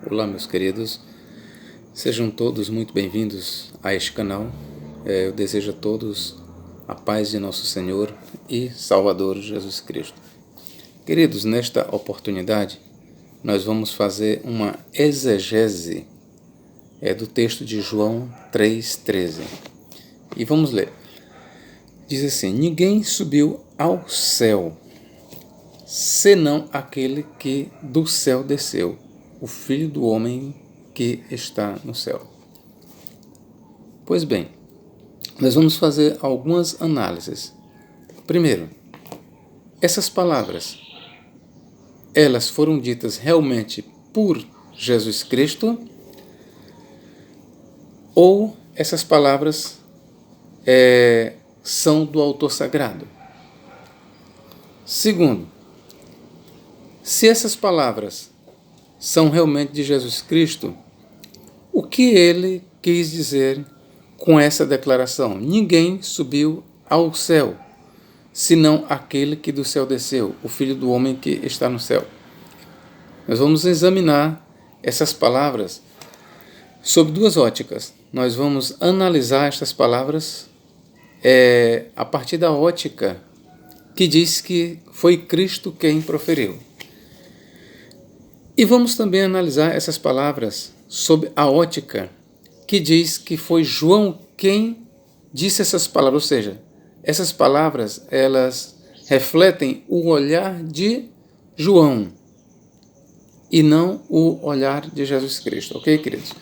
Olá, meus queridos, sejam todos muito bem-vindos a este canal. Eu desejo a todos a paz de nosso Senhor e Salvador Jesus Cristo. Queridos, nesta oportunidade, nós vamos fazer uma exegese do texto de João 3,13. E vamos ler. Diz assim: ninguém subiu ao céu, senão aquele que do céu desceu, o Filho do Homem que está no céu. Pois bem, nós vamos fazer algumas análises. Primeiro, essas palavras, elas foram ditas realmente por Jesus Cristo, ou essas palavras são do autor sagrado? Segundo, se essas palavras são realmente de Jesus Cristo, o que ele quis dizer com essa declaração? Ninguém subiu ao céu, senão aquele que do céu desceu, o Filho do Homem que está no céu. Nós vamos examinar essas palavras sob duas óticas. Nós vamos analisar estas palavras a partir da ótica que diz que foi Cristo quem proferiu. E vamos também analisar essas palavras sob a ótica que diz que foi João quem disse essas palavras, ou seja, essas palavras elas refletem o olhar de João e não o olhar de Jesus Cristo, ok, queridos?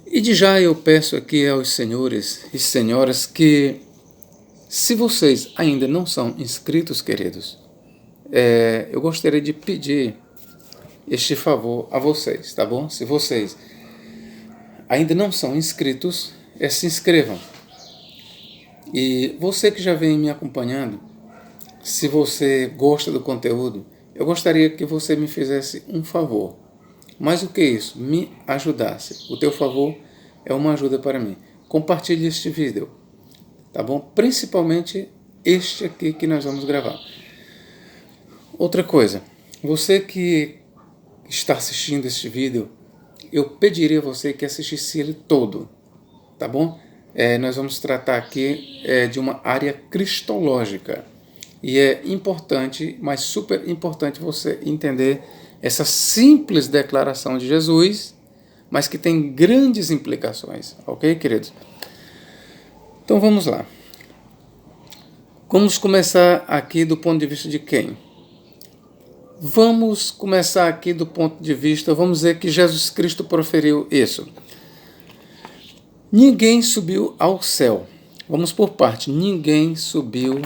E de já eu peço aqui aos senhores e senhoras que, se vocês ainda não são inscritos, queridos, eu gostaria de pedir este favor a vocês, tá bom? Se vocês ainda não são inscritos, se inscrevam. E você que já vem me acompanhando, se você gosta do conteúdo, eu gostaria que você me fizesse um favor. Mais do que isso, me ajudasse. O teu favor é uma ajuda para mim. Compartilhe este vídeo, tá bom? Principalmente este aqui que nós vamos gravar. Outra coisa, você que está assistindo este vídeo, eu pediria a você que assistisse ele todo, tá bom? Nós vamos tratar aqui de uma área cristológica, e é importante, mas super importante você entender essa simples declaração de Jesus, mas que tem grandes implicações, ok, queridos? Então vamos lá. Vamos começar aqui do ponto de vista de quem? Vamos começar aqui do ponto de vista, vamos dizer que Jesus Cristo proferiu isso. Ninguém subiu ao céu. Vamos por parte. Ninguém subiu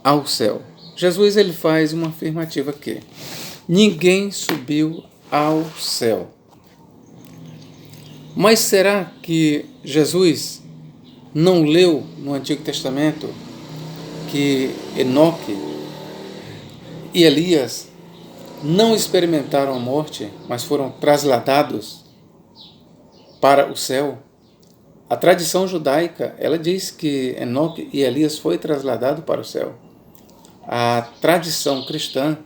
ao céu. Jesus ele faz uma afirmativa aqui. Ninguém subiu ao céu. Mas será que Jesus não leu no Antigo Testamento que Enoque e Elias não experimentaram a morte, mas foram trasladados para o céu? A tradição judaica, ela diz que Enoque e Elias foi trasladado para o céu. A tradição cristã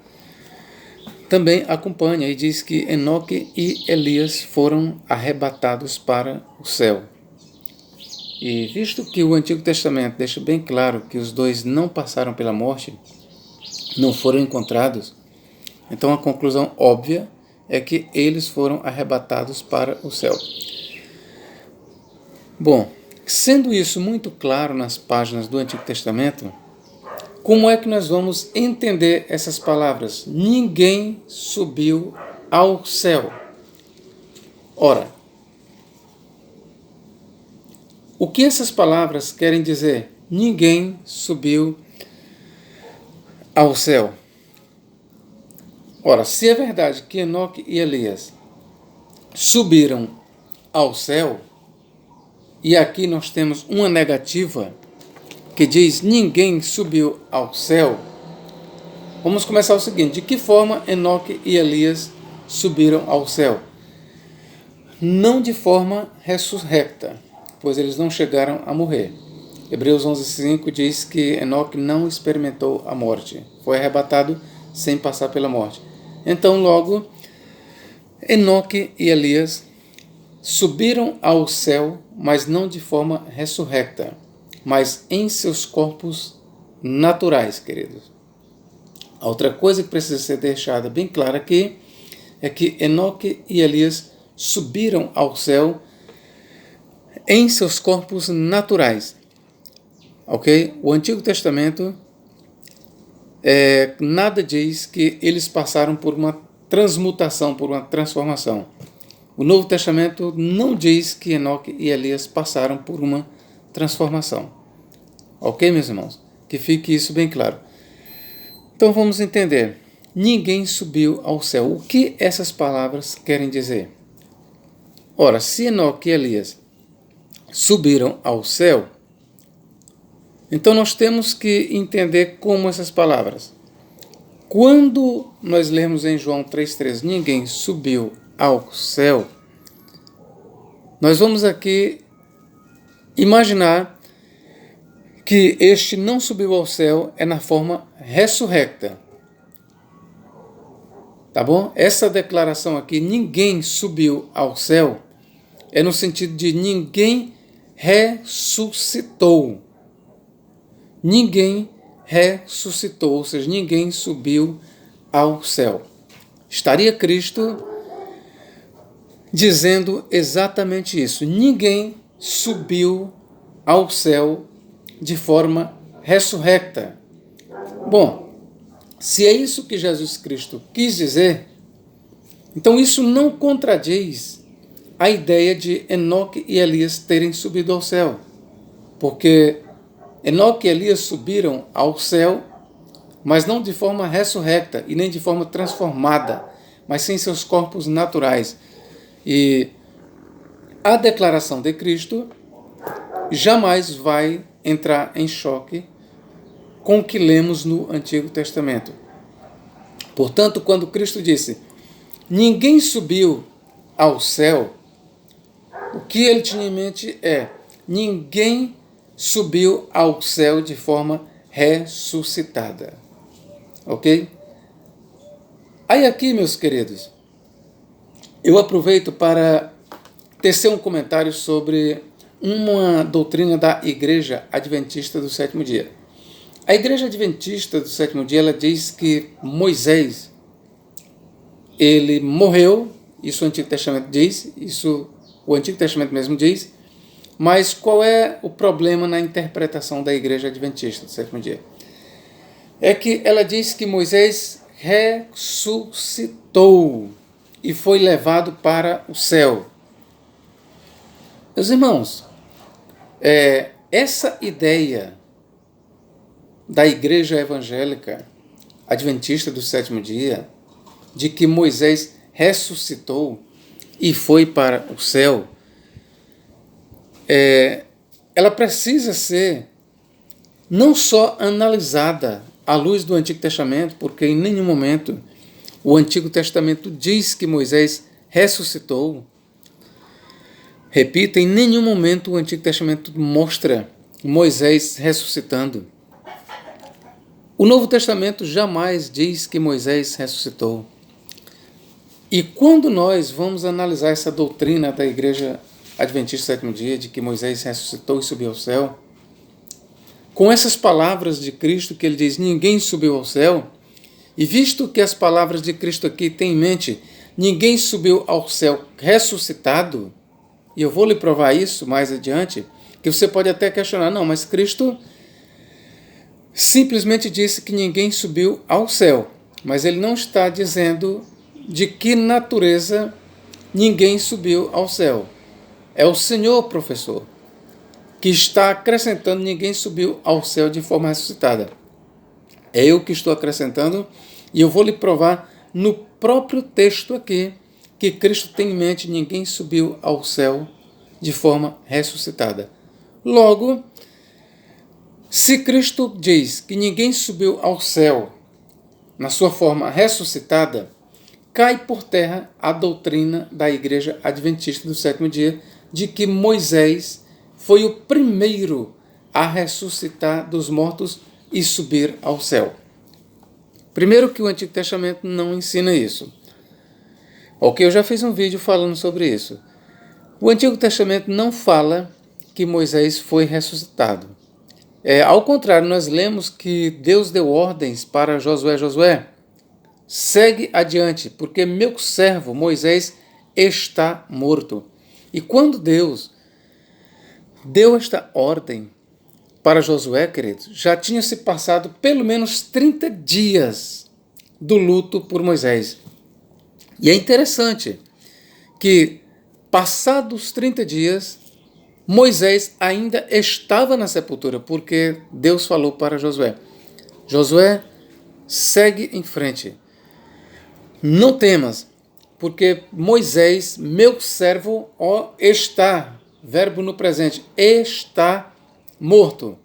também acompanha e diz que Enoque e Elias foram arrebatados para o céu. E visto que o Antigo Testamento deixa bem claro que os dois não passaram pela morte, não foram encontrados, então a conclusão óbvia é que eles foram arrebatados para o céu. Bom, sendo isso muito claro nas páginas do Antigo Testamento, como é que nós vamos entender essas palavras? Ninguém subiu ao céu. Ora, o que essas palavras querem dizer? Ninguém subiu ao céu. Ora, se é verdade que Enoque e Elias subiram ao céu, e aqui nós temos uma negativa que diz ninguém subiu ao céu, vamos começar o seguinte: de que forma Enoque e Elias subiram ao céu? Não de forma ressurrecta, pois eles não chegaram a morrer. Hebreus 11:5 diz que Enoque não experimentou a morte, foi arrebatado sem passar pela morte. Então, logo, Enoque e Elias subiram ao céu, mas não de forma ressurrecta, mas em seus corpos naturais, queridos. A outra coisa que precisa ser deixada bem clara aqui é que Enoque e Elias subiram ao céu em seus corpos naturais. Ok? O Antigo Testamento nada diz que eles passaram por uma transmutação, por uma transformação. O Novo Testamento não diz que Enoque e Elias passaram por uma transformação. Ok, meus irmãos? Que fique isso bem claro. Então vamos entender. Ninguém subiu ao céu. O que essas palavras querem dizer? Ora, se Enoque e Elias subiram ao céu, então nós temos que entender como essas palavras. Quando nós lemos em João 3,13, ninguém subiu ao céu, nós vamos aqui imaginar que este não subiu ao céu é na forma ressurrecta. Tá bom? Essa declaração aqui, ninguém subiu ao céu, é no sentido de ninguém ressuscitou. Ninguém ressuscitou, ou seja, ninguém subiu ao céu. Estaria Cristo dizendo exatamente isso. Ninguém subiu ao céu de forma ressurrecta. Bom, se é isso que Jesus Cristo quis dizer, então isso não contradiz a ideia de Enoque e Elias terem subido ao céu, porque Enoque e Elias subiram ao céu, mas não de forma ressurrecta e nem de forma transformada, mas sem seus corpos naturais. E a declaração de Cristo jamais vai entrar em choque com o que lemos no Antigo Testamento. Portanto, quando Cristo disse, ninguém subiu ao céu, o que ele tinha em mente é, ninguém subiu ao céu de forma ressuscitada. Ok? Aí aqui, meus queridos, eu aproveito para tecer um comentário sobre uma doutrina da Igreja Adventista do Sétimo Dia. A Igreja Adventista do Sétimo Dia, ela diz que Moisés, ele morreu, isso o Antigo Testamento diz, isso o Antigo Testamento mesmo diz, mas qual é o problema na interpretação da Igreja Adventista do Sétimo Dia? É que ela diz que Moisés ressuscitou e foi levado para o céu. Meus irmãos, essa ideia da Igreja Evangélica Adventista do Sétimo Dia, de que Moisés ressuscitou e foi para o céu, ela precisa ser não só analisada à luz do Antigo Testamento, porque em nenhum momento o Antigo Testamento diz que Moisés ressuscitou. Repita, em nenhum momento o Antigo Testamento mostra Moisés ressuscitando. O Novo Testamento jamais diz que Moisés ressuscitou. E quando nós vamos analisar essa doutrina da Igreja Adventista do Sétimo Dia, de que Moisés ressuscitou e subiu ao céu, com essas palavras de Cristo que ele diz, ninguém subiu ao céu, e visto que as palavras de Cristo aqui têm em mente, ninguém subiu ao céu ressuscitado, e eu vou lhe provar isso mais adiante, que você pode até questionar, não, mas Cristo simplesmente disse que ninguém subiu ao céu, mas ele não está dizendo de que natureza ninguém subiu ao céu. É o Senhor, professor, que está acrescentando ninguém subiu ao céu de forma ressuscitada. É eu que estou acrescentando e eu vou lhe provar no próprio texto aqui que Cristo tem em mente ninguém subiu ao céu de forma ressuscitada. Logo, se Cristo diz que ninguém subiu ao céu na sua forma ressuscitada, cai por terra a doutrina da Igreja Adventista do Sétimo Dia de que Moisés foi o primeiro a ressuscitar dos mortos e subir ao céu. Primeiro que o Antigo Testamento não ensina isso. Ok, eu já fiz um vídeo falando sobre isso. O Antigo Testamento não fala que Moisés foi ressuscitado. Ao contrário, nós lemos que Deus deu ordens para Josué. Josué, segue adiante, porque meu servo Moisés está morto. E quando Deus deu esta ordem para Josué, queridos, já tinha se passado pelo menos 30 dias do luto por Moisés. E é interessante que, passados 30 dias, Moisés ainda estava na sepultura, porque Deus falou para Josué: Josué, segue em frente. Não temas, porque Moisés, meu servo, está, verbo no presente, está morto.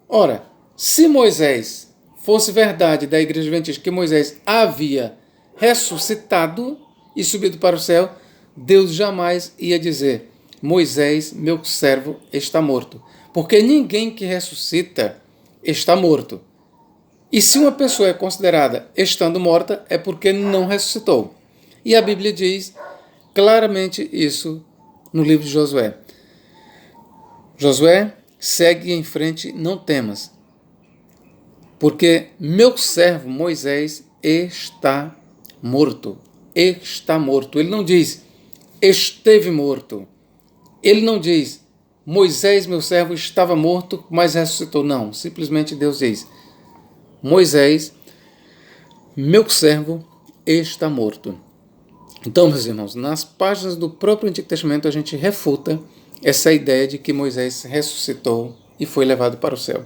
Ora, se Moisés fosse verdade da Igreja Adventista que Moisés havia ressuscitado e subido para o céu, Deus jamais ia dizer: Moisés, meu servo, está morto. Porque ninguém que ressuscita está morto. E se uma pessoa é considerada estando morta, é porque não ressuscitou. E a Bíblia diz claramente isso no livro de Josué. Josué, segue em frente, não temas, porque meu servo Moisés está morto. Está morto. Ele não diz esteve morto. Ele não diz Moisés, meu servo, estava morto, mas ressuscitou. Não, simplesmente Deus diz Moisés, meu servo, está morto. Então, meus irmãos, nas páginas do próprio Antigo Testamento a gente refuta essa ideia de que Moisés ressuscitou e foi levado para o céu.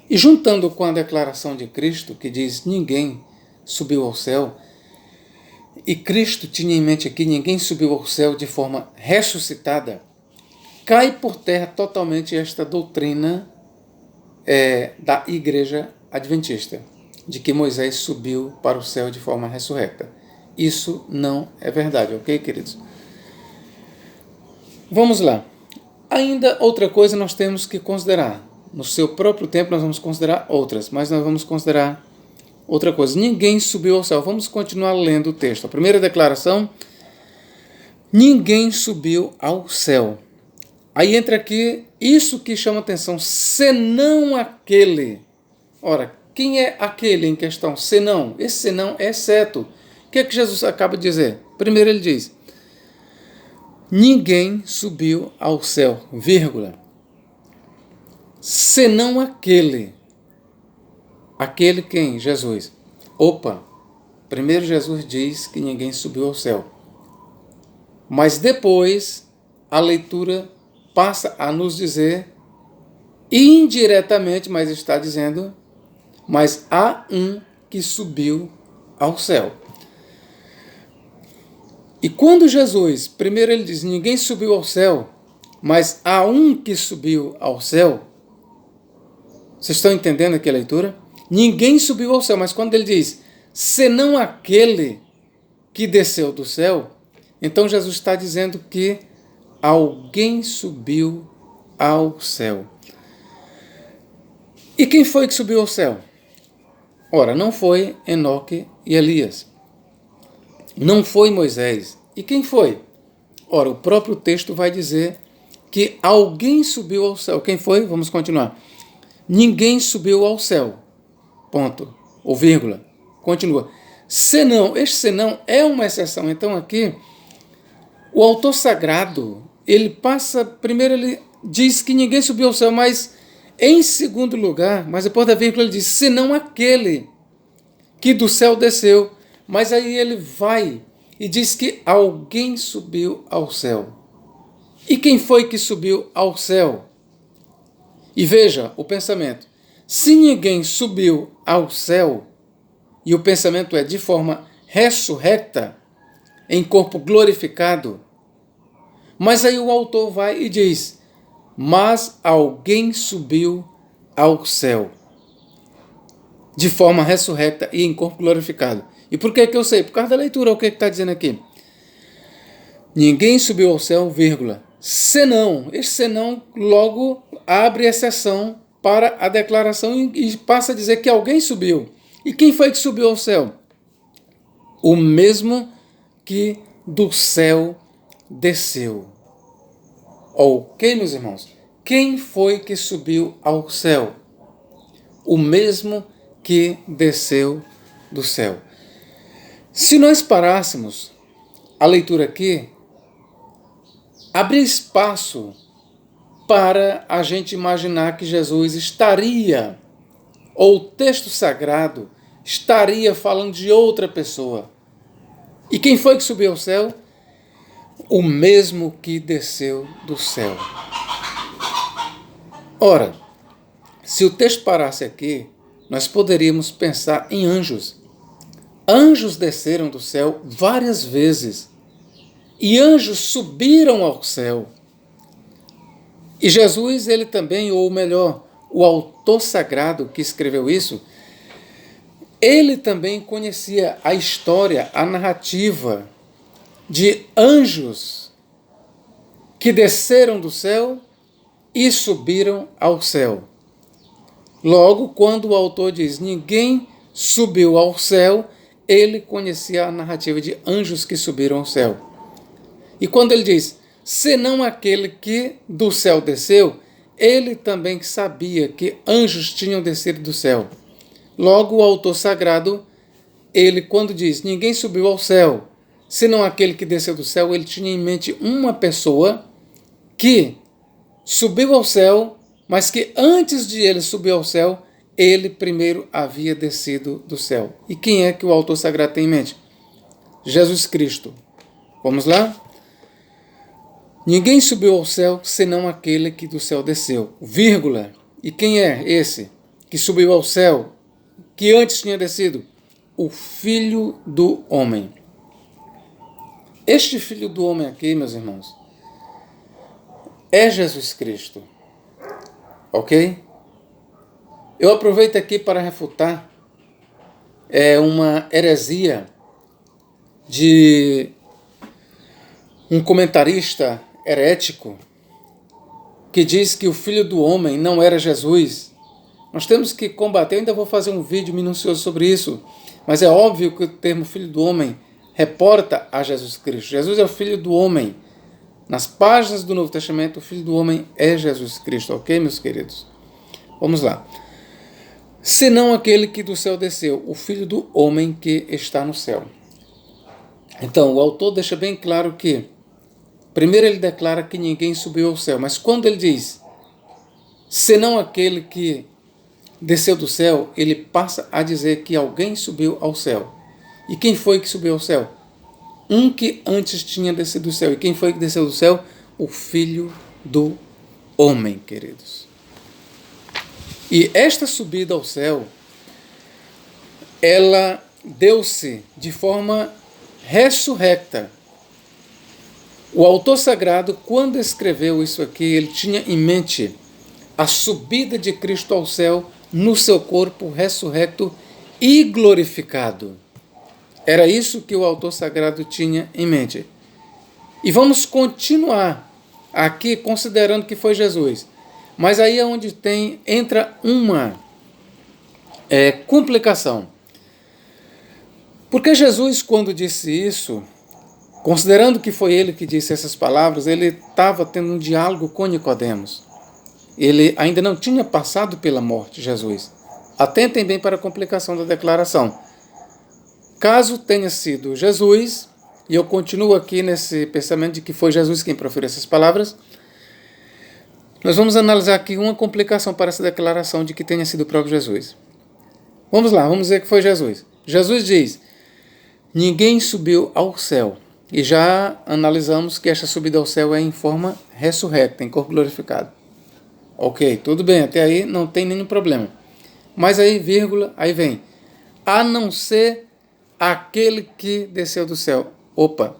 E juntando com a declaração de Cristo, que diz ninguém subiu ao céu, e Cristo tinha em mente aqui ninguém subiu ao céu de forma ressuscitada, cai por terra totalmente esta doutrina da Igreja Adventista, de que Moisés subiu para o céu de forma ressurrecta. Isso não é verdade, ok, queridos? Vamos lá. Ainda outra coisa nós temos que considerar. No seu próprio tempo nós vamos considerar outras, mas nós vamos considerar outra coisa. Ninguém subiu ao céu. Vamos continuar lendo o texto. A primeira declaração: ninguém subiu ao céu. Aí entra aqui isso que chama atenção, senão aquele. Ora, quem é aquele em questão? Senão. Esse senão é exceto. O que é que Jesus acaba de dizer? Primeiro ele diz: ninguém subiu ao céu, vírgula, senão aquele. Aquele quem? Jesus. Opa, primeiro Jesus diz que ninguém subiu ao céu. Mas depois a leitura passa a nos dizer, indiretamente, mas está dizendo, mas há um que subiu ao céu. E quando Jesus, primeiro ele diz, ninguém subiu ao céu, mas há um que subiu ao céu. Vocês estão entendendo aqui a leitura? Ninguém subiu ao céu, mas quando ele diz, senão aquele que desceu do céu, então Jesus está dizendo que alguém subiu ao céu. E quem foi que subiu ao céu? Ora, não foi Enoque e Elias. Não foi Moisés. E quem foi? Ora, o próprio texto vai dizer que alguém subiu ao céu. Quem foi? Vamos continuar. Ninguém subiu ao céu. Ponto. Ou vírgula. Continua. Senão, este senão é uma exceção. Então aqui, o autor sagrado, ele passa, primeiro ele diz que ninguém subiu ao céu, mas em segundo lugar, mas depois da vírgula ele diz, senão aquele que do céu desceu. Mas aí ele vai e diz que alguém subiu ao céu. E quem foi que subiu ao céu? E veja o pensamento. Se ninguém subiu ao céu, e o pensamento é de forma ressurrecta, em corpo glorificado, mas aí o autor vai e diz, mas alguém subiu ao céu, de forma ressurrecta e em corpo glorificado. E por que eu sei? Por causa da leitura, o que está dizendo aqui? Ninguém subiu ao céu, vírgula, senão. Esse senão logo abre exceção para a declaração e passa a dizer que alguém subiu. E quem foi que subiu ao céu? O mesmo que do céu desceu. Ok, meus irmãos? Quem foi que subiu ao céu? O mesmo que desceu do céu. Se nós parássemos a leitura aqui, abrir espaço para a gente imaginar que Jesus estaria, ou o texto sagrado estaria falando de outra pessoa. E quem foi que subiu ao céu? O mesmo que desceu do céu. Ora, se o texto parasse aqui, nós poderíamos pensar em anjos. Anjos desceram do céu várias vezes. E anjos subiram ao céu. E Jesus, ele também, ou melhor, o autor sagrado que escreveu isso, ele também conhecia a história, a narrativa de anjos que desceram do céu e subiram ao céu. Logo, quando o autor diz ninguém subiu ao céu, ele conhecia a narrativa de anjos que subiram ao céu. E quando ele diz, senão aquele que do céu desceu, ele também sabia que anjos tinham descido do céu. Logo, o autor sagrado, ele quando diz, ninguém subiu ao céu, senão aquele que desceu do céu, ele tinha em mente uma pessoa que subiu ao céu, mas que antes de ele subir ao céu, ele primeiro havia descido do céu. E quem é que o autor sagrado tem em mente? Jesus Cristo. Vamos lá? Ninguém subiu ao céu, senão aquele que do céu desceu. Vírgula. E quem é esse que subiu ao céu, que antes tinha descido? O Filho do Homem. Este Filho do Homem aqui, meus irmãos, é Jesus Cristo. Ok? Eu aproveito aqui para refutar uma heresia de um comentarista herético que diz que o Filho do Homem não era Jesus. Nós temos que combater, eu ainda vou fazer um vídeo minucioso sobre isso, mas é óbvio que o termo Filho do Homem reporta a Jesus Cristo. Jesus é o Filho do Homem. Nas páginas do Novo Testamento, o Filho do Homem é Jesus Cristo, ok, meus queridos? Vamos lá. Senão aquele que do céu desceu, o Filho do Homem que está no céu. Então, o autor deixa bem claro que, primeiro ele declara que ninguém subiu ao céu, mas quando ele diz, senão aquele que desceu do céu, ele passa a dizer que alguém subiu ao céu. E quem foi que subiu ao céu? Um que antes tinha descido do céu. E quem foi que desceu do céu? O Filho do Homem, queridos. E esta subida ao céu, ela deu-se de forma ressurrecta. O autor sagrado, quando escreveu isso aqui, ele tinha em mente a subida de Cristo ao céu no seu corpo ressurrecto e glorificado. Era isso que o autor sagrado tinha em mente. E vamos continuar aqui considerando que foi Jesus. Mas aí é onde entra uma complicação. Porque Jesus, quando disse isso, considerando que foi ele que disse essas palavras, ele estava tendo um diálogo com Nicodemos. Ele ainda não tinha passado pela morte, Jesus. Atentem bem para a complicação da declaração. Caso tenha sido Jesus, e eu continuo aqui nesse pensamento de que foi Jesus quem proferiu essas palavras, nós vamos analisar aqui uma complicação para essa declaração de que tenha sido o próprio Jesus. Vamos lá, vamos dizer que foi Jesus. Jesus diz, ninguém subiu ao céu. E já analisamos que esta subida ao céu é em forma ressurrecta, em corpo glorificado. Ok, tudo bem, até aí não tem nenhum problema. Mas aí, vírgula, aí vem, a não ser aquele que desceu do céu. Opa!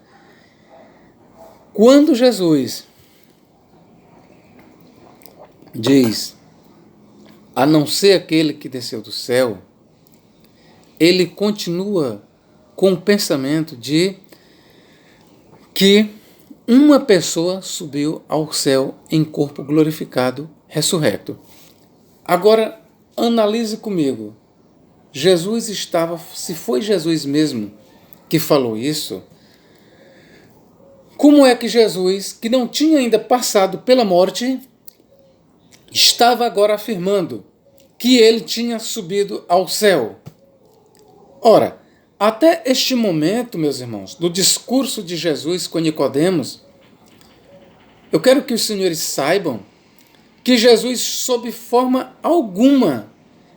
Quando Jesus diz, a não ser aquele que desceu do céu, ele continua com o pensamento de que uma pessoa subiu ao céu em corpo glorificado, ressurrecto. Agora, analise comigo. Jesus estava, se foi Jesus mesmo que falou isso, Como é que Jesus, que não tinha ainda passado pela morte, estava agora afirmando que ele tinha subido ao céu? Ora, até este momento, meus irmãos, do discurso de Jesus com Nicodemos, eu quero que os senhores saibam que Jesus, sob forma alguma,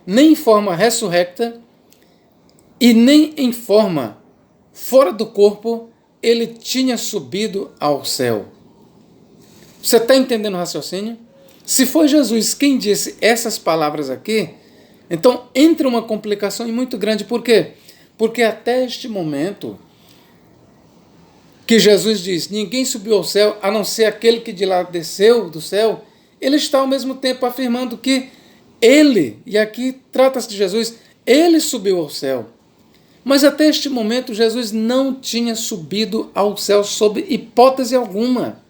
nem em forma ressurrecta e nem em forma fora do corpo, ele tinha subido ao céu. Você está entendendo o raciocínio? Se foi Jesus quem disse essas palavras aqui, então entra uma complicação muito grande. Por quê? Porque até este momento que Jesus diz, ninguém subiu ao céu, a não ser aquele que de lá desceu do céu, ele está ao mesmo tempo afirmando que ele, e aqui trata-se de Jesus, ele subiu ao céu. Mas até este momento Jesus não tinha subido ao céu sob hipótese alguma.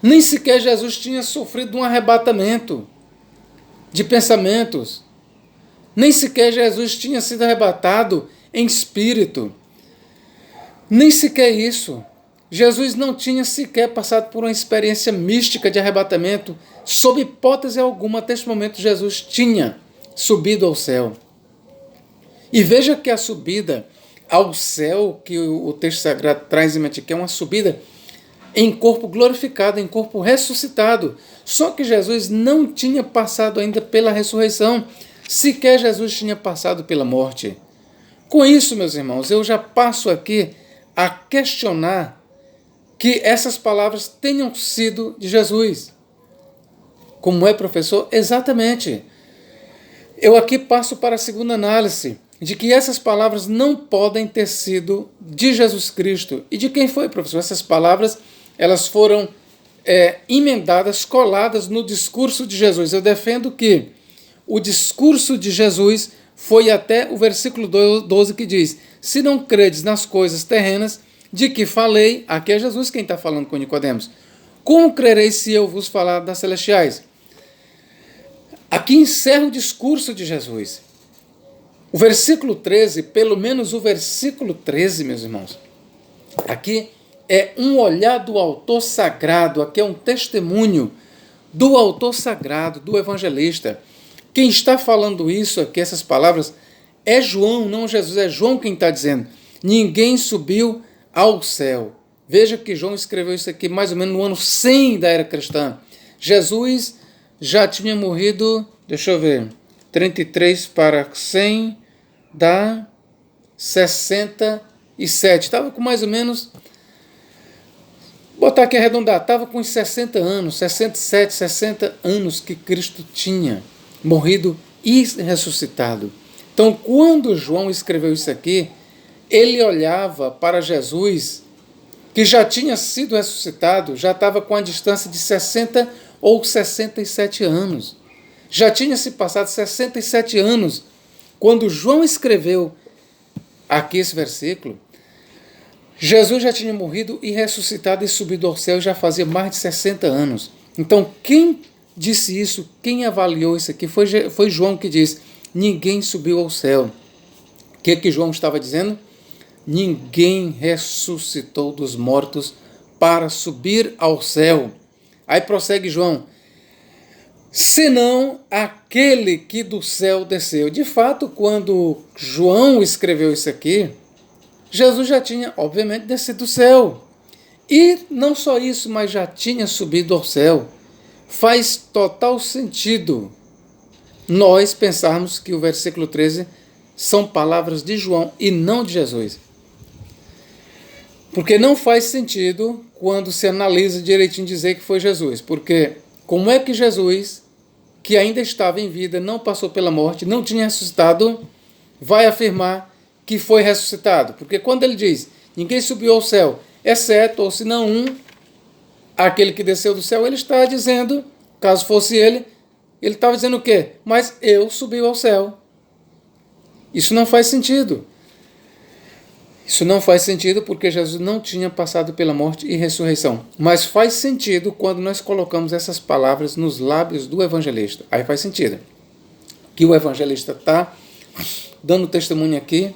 Nem sequer Jesus tinha sofrido um arrebatamento de pensamentos. Nem sequer Jesus tinha sido arrebatado em espírito. Nem sequer isso. Jesus não tinha sequer passado por uma experiência mística de arrebatamento. Sob hipótese alguma, até este momento, Jesus tinha subido ao céu. E veja que a subida ao céu, que o texto sagrado traz em mente, que é uma subida em corpo glorificado, em corpo ressuscitado. Só que Jesus não tinha passado ainda pela ressurreição. Sequer Jesus tinha passado pela morte. Com isso, meus irmãos, eu já passo aqui a questionar que essas palavras tenham sido de Jesus. Como é, professor? Exatamente. Eu aqui passo para a segunda análise, de que essas palavras não podem ter sido de Jesus Cristo. E de quem foi, professor? Essas palavras, elas foram emendadas, coladas no discurso de Jesus. Eu defendo que o discurso de Jesus foi até o versículo 12 que diz, se não credes nas coisas terrenas, de que falei, aqui é Jesus quem está falando com Nicodemos, como crereis se eu vos falar das celestiais? Aqui encerra o discurso de Jesus. O versículo 13, pelo menos o versículo 13, meus irmãos, aqui é um olhar do autor sagrado, aqui é um testemunho do autor sagrado, do evangelista. Quem está falando isso aqui, essas palavras, é João, não Jesus, é João quem está dizendo. Ninguém subiu ao céu. Veja que João escreveu isso aqui mais ou menos no ano 100 da era cristã. Jesus já tinha morrido, deixa eu ver, 33 para 100 dá 67. Estava com mais ou menos, botar aqui arredondar, estava com uns 60 anos, 67, 60 anos que Cristo tinha morrido e ressuscitado. Então, quando João escreveu isso aqui, ele olhava para Jesus, que já tinha sido ressuscitado, já estava com a distância de 60 ou 67 anos. Já tinha se passado 67 anos quando João escreveu aqui esse versículo. Jesus já tinha morrido e ressuscitado e subido ao céu já fazia mais de 60 anos. Então, quem disse isso, quem avaliou isso aqui, foi João que disse, ninguém subiu ao céu. O que João estava dizendo? Ninguém ressuscitou dos mortos para subir ao céu. Aí prossegue João, senão aquele que do céu desceu. De fato, quando João escreveu isso aqui, Jesus já tinha, obviamente, descido do céu. E não só isso, mas já tinha subido ao céu. Faz total sentido nós pensarmos que o versículo 13 são palavras de João e não de Jesus. Porque não faz sentido quando se analisa direitinho dizer que foi Jesus. Porque como é que Jesus, que ainda estava em vida, não passou pela morte, não tinha ressuscitado, vai afirmar que foi ressuscitado? Porque quando ele diz, ninguém subiu ao céu, exceto, ou se não aquele que desceu do céu, ele está dizendo, caso fosse ele estava dizendo o quê? Mas eu subi ao céu. Isso não faz sentido. Isso não faz sentido porque Jesus não tinha passado pela morte e ressurreição. Mas faz sentido quando nós colocamos essas palavras nos lábios do evangelista. Aí faz sentido. Que o evangelista está dando testemunho aqui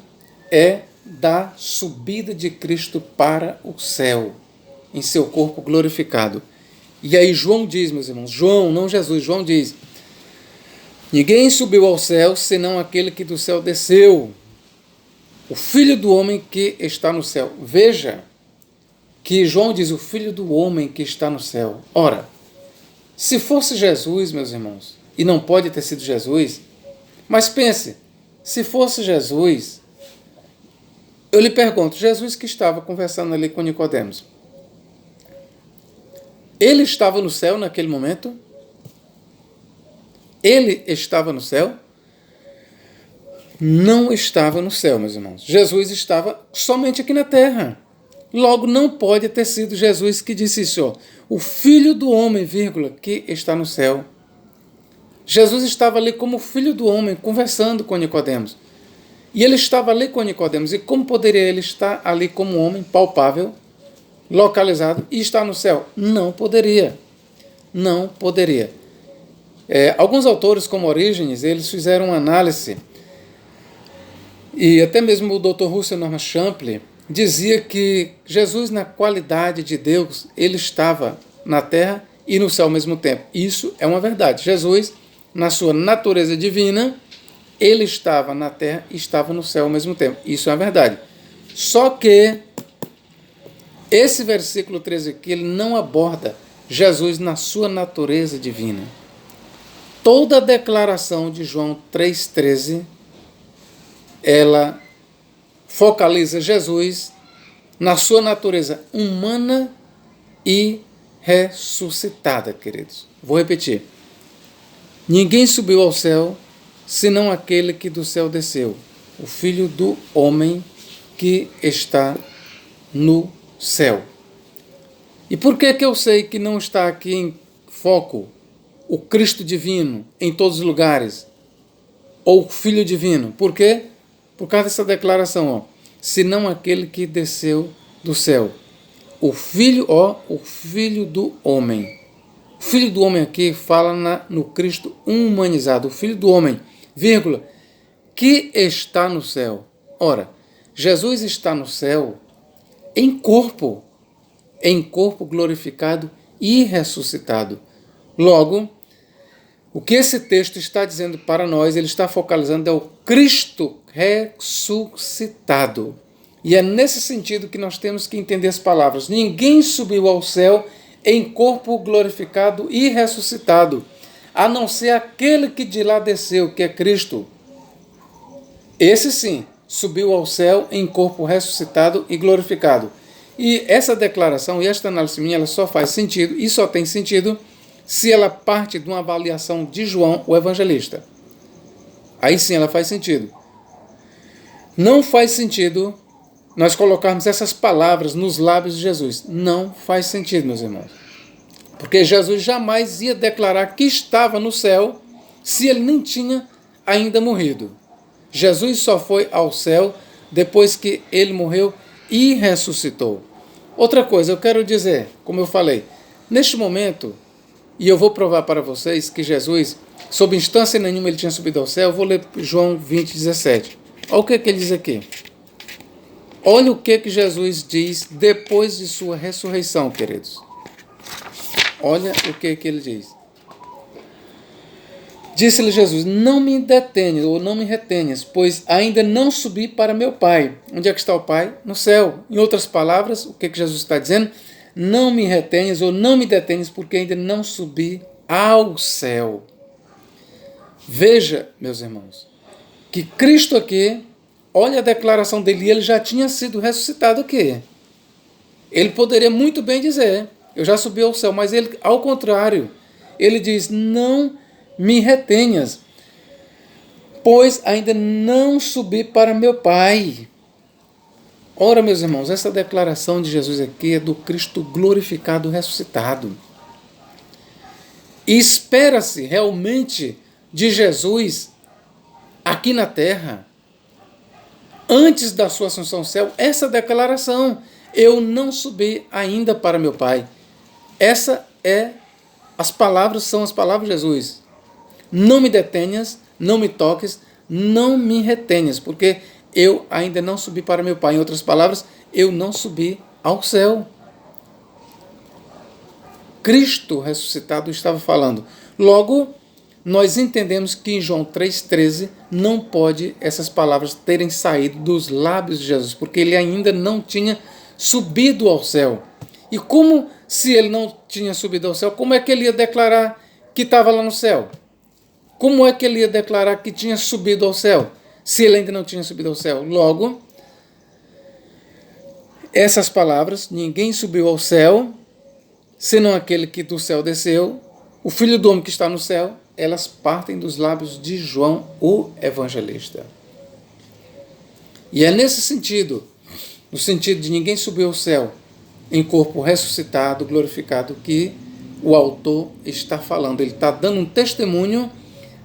é da subida de Cristo para o céu. em seu corpo glorificado. E aí João diz, meus irmãos, João, não Jesus, João diz: ninguém subiu ao céu, senão aquele que do céu desceu, o Filho do homem que está no céu. Veja que João diz o Filho do homem que está no céu. Ora, se fosse Jesus, meus irmãos, e não pode ter sido Jesus, mas pense, se fosse Jesus, eu lhe pergunto, Jesus que estava conversando ali com Nicodemos, ele estava no céu naquele momento? Ele estava no céu? Não estava no céu, meus irmãos. Jesus estava somente aqui na terra. Logo, não pode ter sido Jesus que disse isso, ó, o Filho do homem, vírgula, que está no céu. Jesus estava ali como Filho do homem, conversando com Nicodemos. E ele estava ali com Nicodemos. E como poderia ele estar ali como homem palpável, localizado, e estar no céu? Não poderia. Não poderia. Alguns autores, como Orígenes, eles fizeram uma análise, e até mesmo o Dr. Russell Norman Champlin dizia que Jesus, na qualidade de Deus, ele estava na terra e no céu ao mesmo tempo. Isso é uma verdade. Jesus, na sua natureza divina, ele estava na terra e estava no céu ao mesmo tempo. Isso é uma verdade. Só que esse versículo 13 aqui, ele não aborda Jesus na sua natureza divina. Toda a declaração de João 3,13, ela focaliza Jesus na sua natureza humana e ressuscitada, queridos. Vou repetir. Ninguém subiu ao céu, senão aquele que do céu desceu, o Filho do homem que está no céu. E por que eu sei que não está aqui em foco o Cristo divino em todos os lugares, ou o Filho divino? Por quê? Por causa dessa declaração, ó, senão aquele que desceu do céu. O Filho, o Filho do homem. O Filho do homem aqui fala no Cristo humanizado. O Filho do homem, vírgula, que está no céu. Ora, Jesus está no céu em corpo glorificado e ressuscitado. Logo, o que esse texto está dizendo para nós, ele está focalizando é o Cristo ressuscitado. E é nesse sentido que nós temos que entender as palavras. Ninguém subiu ao céu em corpo glorificado e ressuscitado, a não ser aquele que de lá desceu, que é Cristo. Esse sim, subiu ao céu em corpo ressuscitado e glorificado. E essa declaração e esta análise minha, ela só faz sentido, e só tem sentido, se ela parte de uma avaliação de João, o evangelista. Aí sim ela faz sentido. Não faz sentido nós colocarmos essas palavras nos lábios de Jesus. Não faz sentido, meus irmãos. Porque Jesus jamais ia declarar que estava no céu se ele nem tinha ainda morrido. Jesus só foi ao céu depois que ele morreu e ressuscitou. Outra coisa, eu quero dizer, como eu falei, neste momento, e eu vou provar para vocês que Jesus, sob instância nenhuma, ele tinha subido ao céu. Eu vou ler João 20:17. Olha o que ele diz aqui. Olha o que Jesus diz depois de sua ressurreição, queridos. Olha o que ele diz. Disse-lhe Jesus: não me detenhas, ou não me retenhas, pois ainda não subi para meu Pai. Onde é que está o Pai? No céu. Em outras palavras, o que Jesus está dizendo? Não me retenhas, ou não me detenhas, porque ainda não subi ao céu. Veja, meus irmãos, que Cristo aqui, olha a declaração dele, ele já tinha sido ressuscitado aqui. Ele poderia muito bem dizer, eu já subi ao céu, mas ele, ao contrário, ele diz, não me retenhas, pois ainda não subi para meu Pai. Ora, meus irmãos, essa declaração de Jesus aqui é do Cristo glorificado, ressuscitado. E espera-se realmente de Jesus aqui na terra, antes da sua ascensão ao céu, essa declaração, eu não subi ainda para meu Pai. São as palavras de Jesus. Não me detenhas, não me toques, não me retenhas, porque eu ainda não subi para meu Pai. Em outras palavras, eu não subi ao céu. Cristo ressuscitado estava falando. Logo, nós entendemos que em João 3,13 não pode essas palavras terem saído dos lábios de Jesus, porque ele ainda não tinha subido ao céu. E como se ele não tinha subido ao céu, como é que ele ia declarar que estava lá no céu? Como é que ele ia declarar que tinha subido ao céu, se ele ainda não tinha subido ao céu? Logo, essas palavras, ninguém subiu ao céu, senão aquele que do céu desceu, o Filho do Homem que está no céu, elas partem dos lábios de João, o evangelista. E é nesse sentido, no sentido de ninguém subiu ao céu em corpo ressuscitado, glorificado, que o autor está falando. Ele está dando um testemunho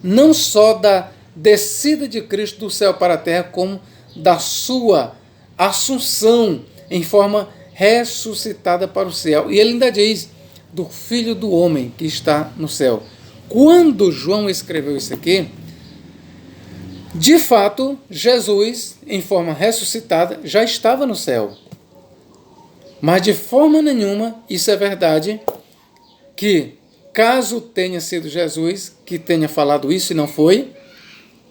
não só da descida de Cristo do céu para a terra, como da sua assunção em forma ressuscitada para o céu. E ele ainda diz do Filho do Homem que está no céu. Quando João escreveu isso aqui, de fato, Jesus, em forma ressuscitada, já estava no céu. Mas de forma nenhuma, isso é verdade, que caso tenha sido Jesus que tenha falado isso e não foi,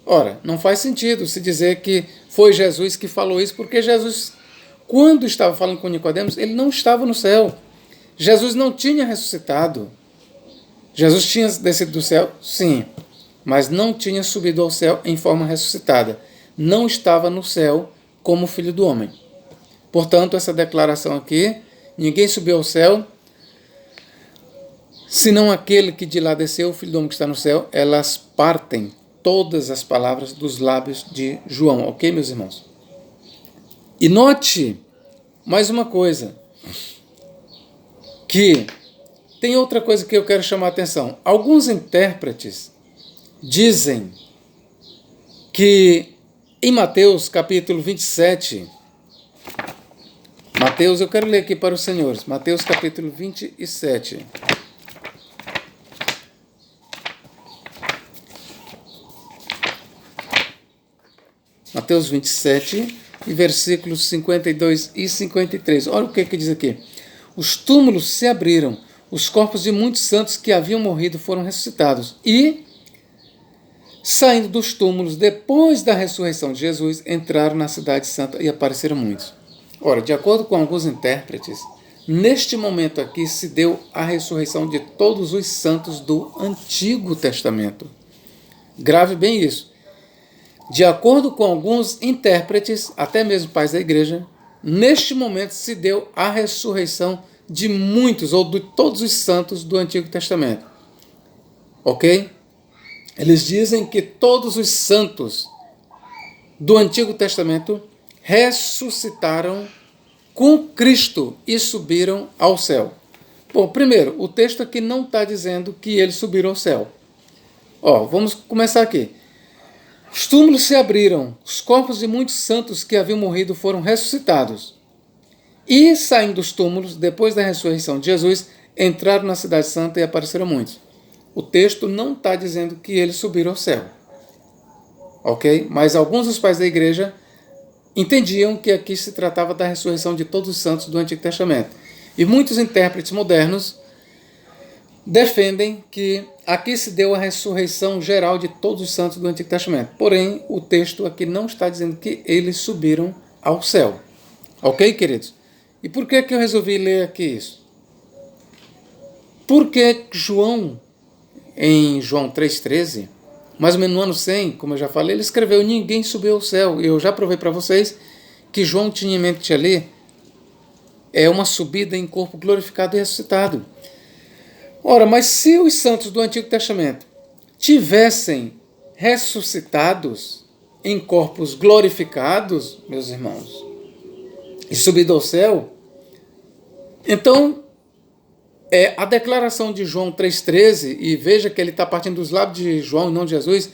ora, não faz sentido se dizer que foi Jesus que falou isso, porque Jesus, quando estava falando com Nicodemos, ele não estava no céu. Jesus não tinha ressuscitado. Jesus tinha descido do céu? Sim, mas não tinha subido ao céu em forma ressuscitada. Não estava no céu como Filho do Homem. Portanto, essa declaração aqui, ninguém subiu ao céu, senão aquele que de lá desceu, o Filho do Homem que está no céu, elas partem todas as palavras dos lábios de João, ok, meus irmãos? E note mais uma coisa, que tem outra coisa que eu quero chamar a atenção. Alguns intérpretes dizem que em Mateus capítulo 27, Mateus, eu quero ler aqui para os senhores, Mateus capítulo 27. Mateus 27, e versículos 52 e 53. Olha o que diz aqui. Os túmulos se abriram, os corpos de muitos santos que haviam morrido foram ressuscitados. E, saindo dos túmulos, depois da ressurreição de Jesus, entraram na cidade santa e apareceram muitos. Ora, de acordo com alguns intérpretes, neste momento aqui se deu a ressurreição de todos os santos do Antigo Testamento. Grave bem isso. De acordo com alguns intérpretes, até mesmo pais da igreja, neste momento se deu a ressurreição de muitos ou de todos os santos do Antigo Testamento. Ok? Eles dizem que todos os santos do Antigo Testamento ressuscitaram com Cristo e subiram ao céu. Bom, primeiro, o texto aqui não está dizendo que eles subiram ao céu. Vamos começar aqui. Os túmulos se abriram, os corpos de muitos santos que haviam morrido foram ressuscitados. E, saindo dos túmulos, depois da ressurreição de Jesus, entraram na cidade santa e apareceram muitos. O texto não está dizendo que eles subiram ao céu. Ok? Mas alguns dos pais da igreja entendiam que aqui se tratava da ressurreição de todos os santos do Antigo Testamento. E muitos intérpretes modernos defendem que aqui se deu a ressurreição geral de todos os santos do Antigo Testamento. Porém, o texto aqui não está dizendo que eles subiram ao céu. Ok, queridos? E por que eu resolvi ler aqui isso? Porque João, em João 3,13, mais ou menos no ano 100, como eu já falei, ele escreveu: ninguém subiu ao céu. Eu já provei para vocês que João tinha em mente ali uma subida em corpo glorificado e ressuscitado. Ora, mas se os santos do Antigo Testamento tivessem ressuscitados em corpos glorificados, meus irmãos, e subido ao céu, então a declaração de João 3,13, e veja que ele está partindo dos lábios de João e não de Jesus,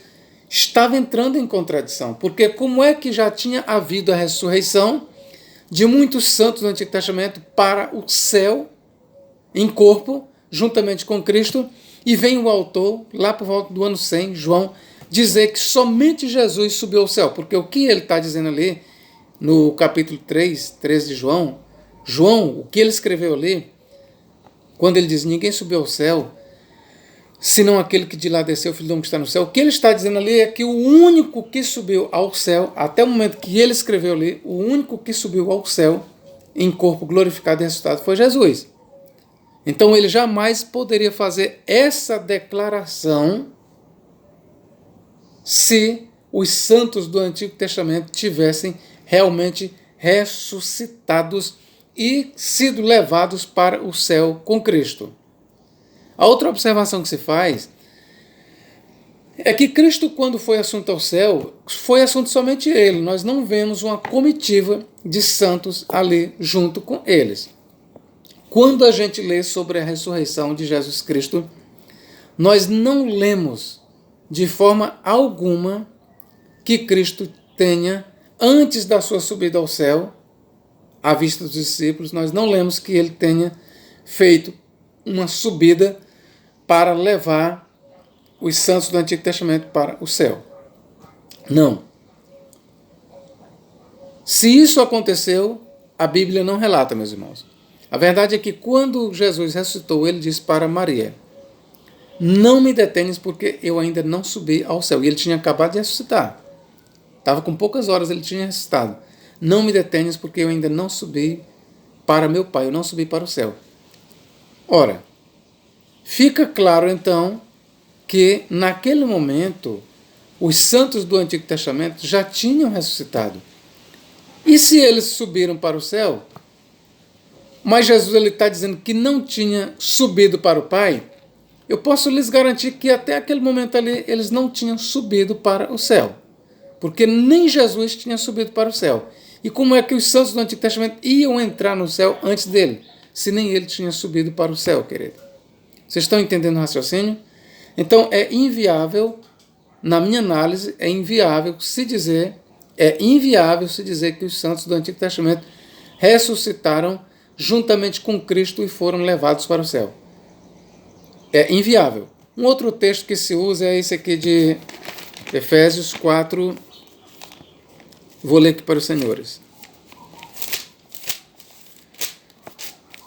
estava entrando em contradição, porque como é que já tinha havido a ressurreição de muitos santos do Antigo Testamento para o céu em corpo, juntamente com Cristo, e vem o autor, lá por volta do ano 100, João, dizer que somente Jesus subiu ao céu, porque o que ele está dizendo ali, no capítulo 3, 13 de João, o que ele escreveu ali, quando ele diz ninguém subiu ao céu, senão aquele que de lá desceu, o Filho do Homem que está no céu. O que ele está dizendo ali é que o único que subiu ao céu, até o momento que ele escreveu ali, o único que subiu ao céu em corpo glorificado e ressuscitado foi Jesus. Então ele jamais poderia fazer essa declaração se os santos do Antigo Testamento tivessem realmente ressuscitados e sido levados para o céu com Cristo. A outra observação que se faz é que Cristo, quando foi assunto ao céu, foi assunto somente ele. Nós não vemos uma comitiva de santos ali junto com eles. Quando a gente lê sobre a ressurreição de Jesus Cristo, nós não lemos de forma alguma que Cristo tenha, antes da sua subida ao céu, à vista dos discípulos, nós não lemos que ele tenha feito uma subida para levar os santos do Antigo Testamento para o céu. Não. Se isso aconteceu, a Bíblia não relata, meus irmãos. A verdade é que quando Jesus ressuscitou, ele disse para Maria: não me detenhas porque eu ainda não subi ao céu. E ele tinha acabado de ressuscitar. Estava com poucas horas, ele tinha ressuscitado. Não me detenhas porque eu ainda não subi para meu Pai, eu não subi para o céu. Ora, fica claro então que naquele momento os santos do Antigo Testamento já tinham ressuscitado. E se eles subiram para o céu, mas Jesus está dizendo que não tinha subido para o Pai, eu posso lhes garantir que até aquele momento ali eles não tinham subido para o céu, porque nem Jesus tinha subido para o céu. E como é que os santos do Antigo Testamento iam entrar no céu antes dele, se nem ele tinha subido para o céu, querido? Vocês estão entendendo o raciocínio? Então é inviável, na minha análise, é inviável se dizer que os santos do Antigo Testamento ressuscitaram juntamente com Cristo e foram levados para o céu. É inviável. Um outro texto que se usa é esse aqui de Efésios 4. Vou ler aqui para os senhores.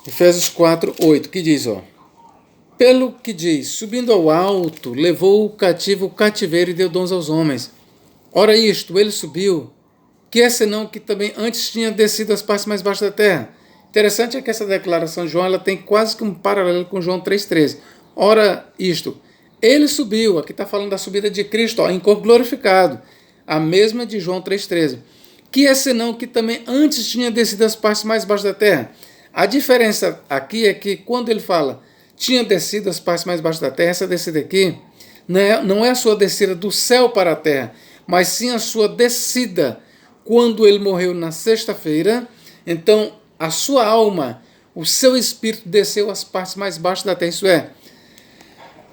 Efésios 4, 8, que diz, pelo que diz, subindo ao alto, levou o cativo o cativeiro e deu dons aos homens. Ora isto, ele subiu, que é senão que também antes tinha descido às partes mais baixas da terra. Interessante é que essa declaração de João ela tem quase que um paralelo com João 3,13. Ora isto, ele subiu, aqui está falando da subida de Cristo, em corpo glorificado, a mesma de João 3,13. Que é senão que também antes tinha descido às partes mais baixas da terra. A diferença aqui é que quando ele fala tinha descido às partes mais baixas da terra, essa descida aqui não é a sua descida do céu para a terra, mas sim a sua descida quando ele morreu na sexta-feira. Então a sua alma, o seu espírito desceu às partes mais baixas da terra, isso é,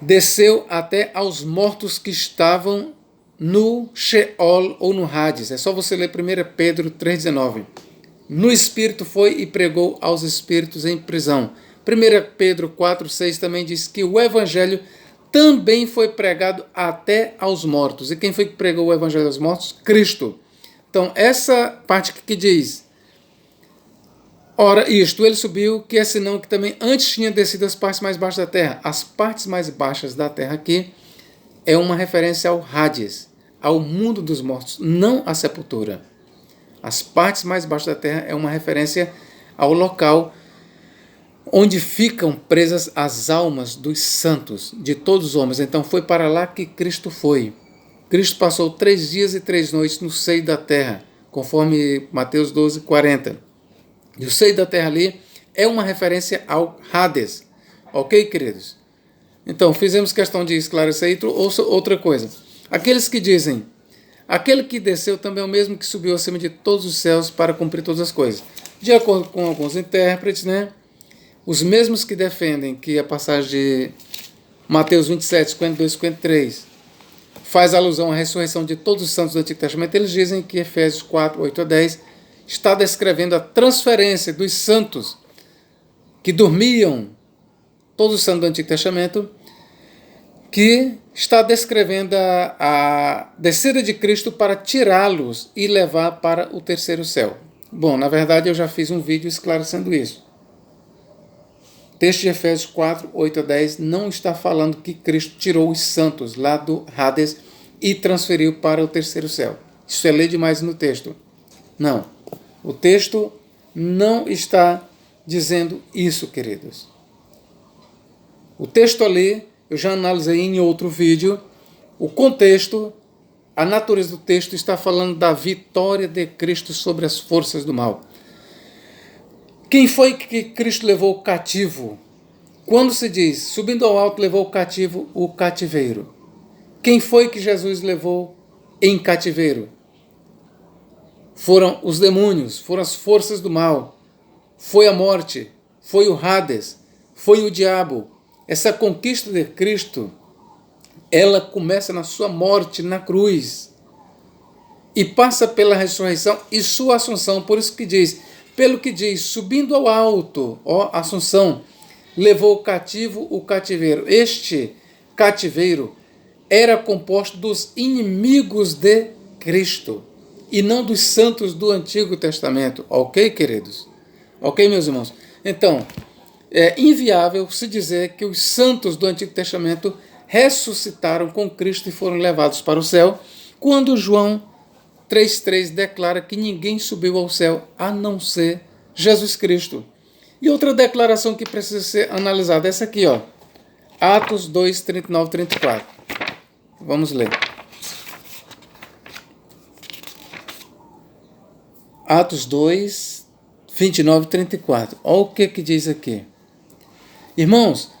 desceu até aos mortos que estavam no Sheol ou no Hades. É só você ler 1 Pedro 3,19. No Espírito foi e pregou aos espíritos em prisão. 1 Pedro 4,6 também diz que o Evangelho também foi pregado até aos mortos. E quem foi que pregou o Evangelho aos mortos? Cristo. Então, essa parte que diz, ora, isto, ele subiu, que é senão que também antes tinha descido as partes mais baixas da terra. As partes mais baixas da terra aqui é uma referência ao Hades, ao mundo dos mortos, não à sepultura. As partes mais baixas da terra é uma referência ao local onde ficam presas as almas dos santos, de todos os homens. Então foi para lá que Cristo foi. Cristo passou 3 dias e 3 noites no seio da terra, conforme Mateus 12:40. E o seio da terra ali é uma referência ao Hades. Ok, queridos? Então, fizemos questão de esclarecer aí outra coisa. Aqueles que dizem, aquele que desceu também é o mesmo que subiu acima de todos os céus para cumprir todas as coisas. De acordo com alguns intérpretes, os mesmos que defendem que a passagem de Mateus 27, 52 e 53 faz alusão à ressurreição de todos os santos do Antigo Testamento, eles dizem que Efésios 4, 8 a 10 está descrevendo a transferência dos santos que dormiam, todos os santos do Antigo Testamento, que está descrevendo a descida de Cristo para tirá-los e levar para o terceiro céu. Bom, na verdade eu já fiz um vídeo esclarecendo isso. texto de Efésios 4, 8 a 10 não está falando que Cristo tirou os santos lá do Hades e transferiu para o terceiro céu. Isso é ler demais no texto. Não. O texto não está dizendo isso, queridos. O texto ali, eu já analisei em outro vídeo, o contexto, a natureza do texto está falando da vitória de Cristo sobre as forças do mal. Quem foi que Cristo levou cativo? Quando se diz, subindo ao alto, levou cativo o cativeiro. Quem foi que Jesus levou em cativeiro? Foram os demônios, foram as forças do mal. Foi a morte, foi o Hades, foi o diabo. Essa conquista de Cristo, ela começa na sua morte na cruz e passa pela ressurreição e sua assunção. Por isso que diz, pelo que diz, subindo ao alto, ó, assunção, levou cativo o cativeiro. Este cativeiro era composto dos inimigos de Cristo e não dos santos do Antigo Testamento. Ok, queridos? Ok, meus irmãos? Então, é inviável se dizer que os santos do Antigo Testamento ressuscitaram com Cristo e foram levados para o céu, quando João 3,3 declara que ninguém subiu ao céu a não ser Jesus Cristo. E outra declaração que precisa ser analisada, essa aqui, ó, Atos 2, 39 e 34. Vamos ler. Atos 2, 29 e 34. Olha o que diz aqui. Irmãos,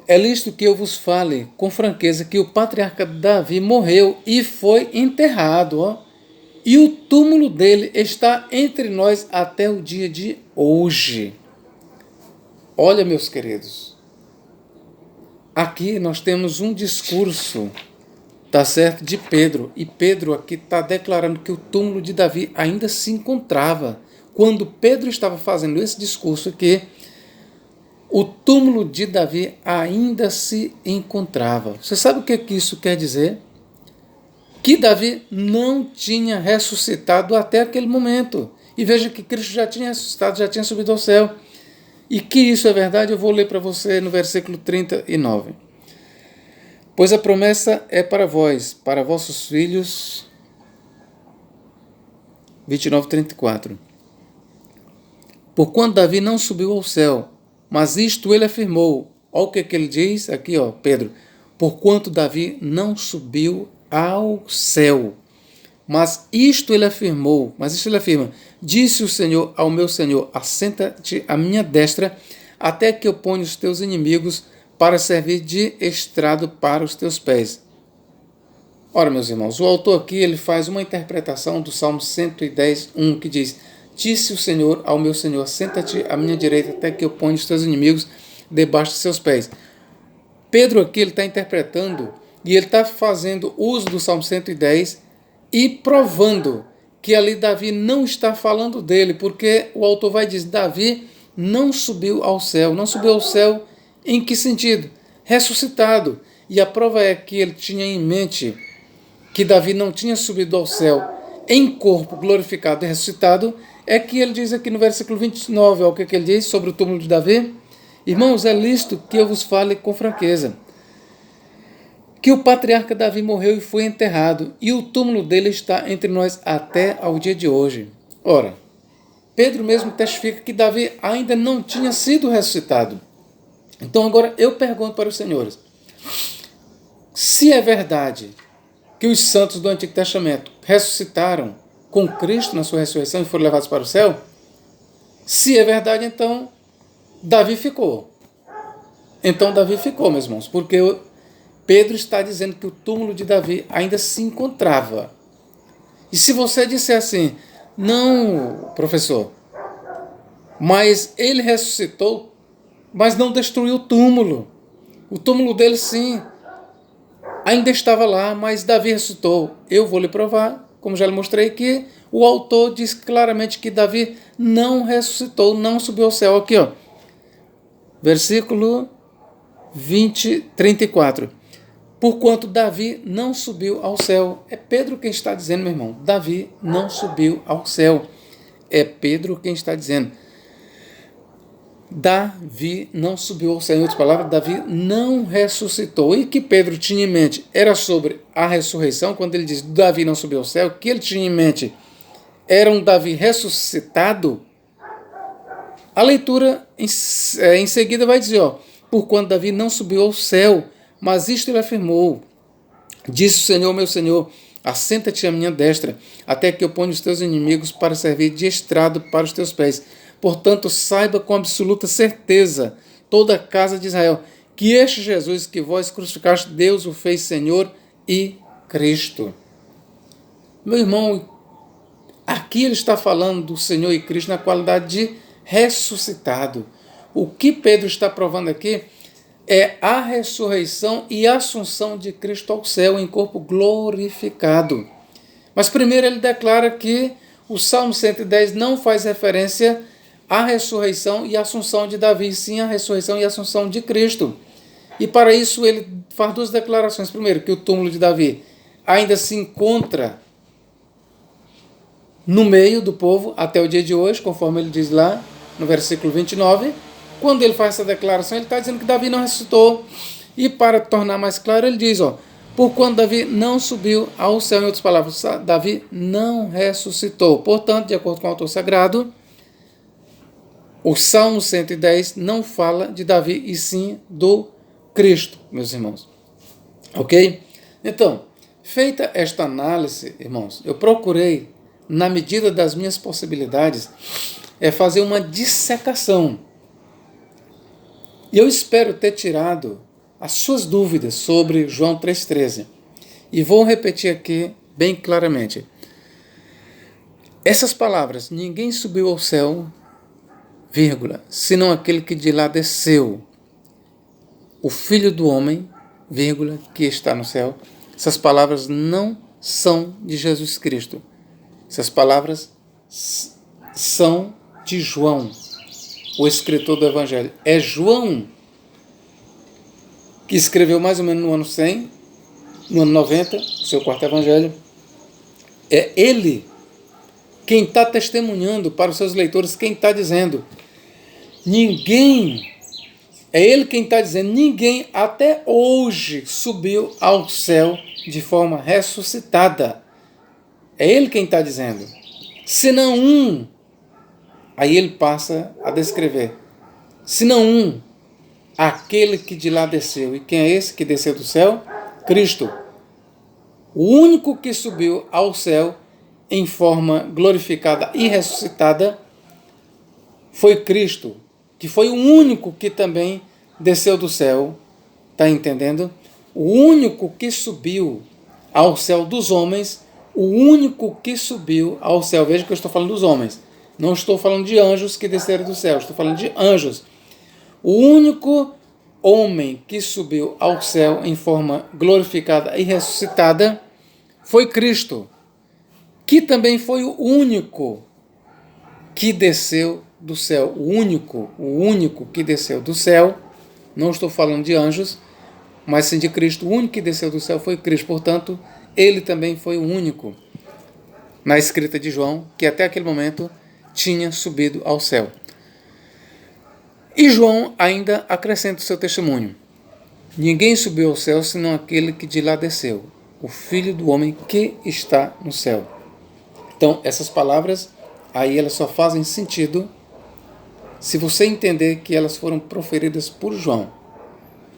é lícito que eu vos fale com franqueza que o patriarca Davi morreu e foi enterrado, ó, e o túmulo dele está entre nós até o dia de hoje. Olha, meus queridos, aqui nós temos um discurso, tá certo, de Pedro, e Pedro aqui está declarando que o túmulo de Davi ainda se encontrava. Quando Pedro estava fazendo esse discurso aqui, o túmulo de Davi ainda se encontrava. Você sabe o que isso quer dizer? Que Davi não tinha ressuscitado até aquele momento. E veja que Cristo já tinha ressuscitado, já tinha subido ao céu. E que isso é verdade, eu vou ler para você no versículo 39. Pois a promessa é para vós, para vossos filhos. 29, 34. Porquanto Davi não subiu ao céu, mas isto ele afirmou. Olha o que ele diz aqui, ó, Pedro. Porquanto Davi não subiu ao céu, mas isto ele afirmou. Mas isto ele afirma. Disse o Senhor ao meu Senhor, assenta-te à minha destra, até que eu ponha os teus inimigos para servir de estrado para os teus pés. Ora, meus irmãos, o autor aqui ele faz uma interpretação do Salmo 110, 1, que diz: disse o Senhor ao meu Senhor, senta-te à minha direita até que eu ponha os teus inimigos debaixo de seus pés. Pedro aqui ele está interpretando e ele está fazendo uso do Salmo 110 e provando que ali Davi não está falando dele, porque o autor vai dizer, Davi não subiu ao céu. Não subiu ao céu em que sentido? Ressuscitado. E a prova é que ele tinha em mente que Davi não tinha subido ao céu em corpo glorificado e ressuscitado, é que ele diz aqui no versículo 29, olha o que ele diz sobre o túmulo de Davi. Irmãos, é lícito que eu vos fale com franqueza, que o patriarca Davi morreu e foi enterrado, e o túmulo dele está entre nós até ao dia de hoje. Ora, Pedro mesmo testifica que Davi ainda não tinha sido ressuscitado. Então agora eu pergunto para os senhores, se é verdade que os santos do Antigo Testamento ressuscitaram com Cristo na sua ressurreição e foram levados para o céu, se é verdade, então Davi ficou. Então Davi ficou, meus irmãos, porque Pedro está dizendo que o túmulo de Davi ainda se encontrava. E se você disser assim, não, professor, mas ele ressuscitou, mas não destruiu o túmulo. O túmulo dele, sim, ainda estava lá, mas Davi ressuscitou. Eu vou lhe provar, como já lhe mostrei, que o autor diz claramente que Davi não ressuscitou, não subiu ao céu. Aqui, ó, versículo 34. Porquanto Davi não subiu ao céu. É Pedro quem está dizendo, meu irmão. Davi não subiu ao céu. É Pedro quem está dizendo. Davi não subiu ao céu. Em outras palavras, Davi não ressuscitou. E que Pedro tinha em mente era sobre a ressurreição, quando ele diz Davi não subiu ao céu, o que ele tinha em mente era um Davi ressuscitado. A leitura em seguida vai dizer, porquanto Davi não subiu ao céu, mas isto ele afirmou, disse o Senhor, meu Senhor, assenta-te à minha destra, até que eu ponha os teus inimigos para servir de estrado para os teus pés. Portanto, saiba com absoluta certeza, toda a casa de Israel, que este Jesus que vós crucificaste, Deus o fez Senhor e Cristo. Meu irmão, aqui ele está falando do Senhor e Cristo na qualidade de ressuscitado. O que Pedro está provando aqui é a ressurreição e assunção de Cristo ao céu em corpo glorificado. Mas primeiro ele declara que o Salmo 110 não faz referência à ressurreição e assunção de Davi, sim à ressurreição e assunção de Cristo. E para isso ele faz duas declarações. Primeiro, que o túmulo de Davi ainda se encontra no meio do povo até o dia de hoje, conforme ele diz lá no versículo 29. Quando ele faz essa declaração, ele está dizendo que Davi não ressuscitou. E para tornar mais claro, ele diz, porquanto Davi não subiu ao céu, em outras palavras, Davi não ressuscitou. Portanto, de acordo com o autor sagrado, o Salmo 110 não fala de Davi, e sim do Cristo, meus irmãos. Ok? Então, feita esta análise, irmãos, eu procurei, na medida das minhas possibilidades, fazer uma dissecação. E eu espero ter tirado as suas dúvidas sobre João 3,13. E vou repetir aqui bem claramente. Essas palavras, ninguém subiu ao céu, vírgula, senão aquele que de lá desceu, o Filho do Homem, vírgula, que está no céu. Essas palavras não são de Jesus Cristo. Essas palavras são de João, o escritor do Evangelho. É João que escreveu mais ou menos no ano 100, no ano 90, o seu quarto Evangelho. É ele quem está testemunhando para os seus leitores, quem está dizendo. É ele quem está dizendo, ninguém até hoje subiu ao céu de forma ressuscitada. É ele quem está dizendo. Senão um. Aí ele passa a descrever. Senão um, aquele que de lá desceu. E quem é esse que desceu do céu? Cristo. O único que subiu ao céu em forma glorificada e ressuscitada foi Cristo, que foi o único que também desceu do céu. Está entendendo? O único que subiu ao céu dos homens, o único que subiu ao céu. Veja que eu estou falando dos homens. Não estou falando de anjos que desceram do céu, estou falando de anjos. O único homem que subiu ao céu em forma glorificada e ressuscitada foi Cristo, que também foi o único que desceu do céu. O único que desceu do céu. Não estou falando de anjos, mas sim de Cristo. O único que desceu do céu foi Cristo. Portanto, ele também foi o único, na escrita de João, que até aquele momento tinha subido ao céu. E João ainda acrescenta o seu testemunho. Ninguém subiu ao céu senão aquele que de lá desceu, o Filho do Homem que está no céu. Então, essas palavras, aí elas só fazem sentido se você entender que elas foram proferidas por João.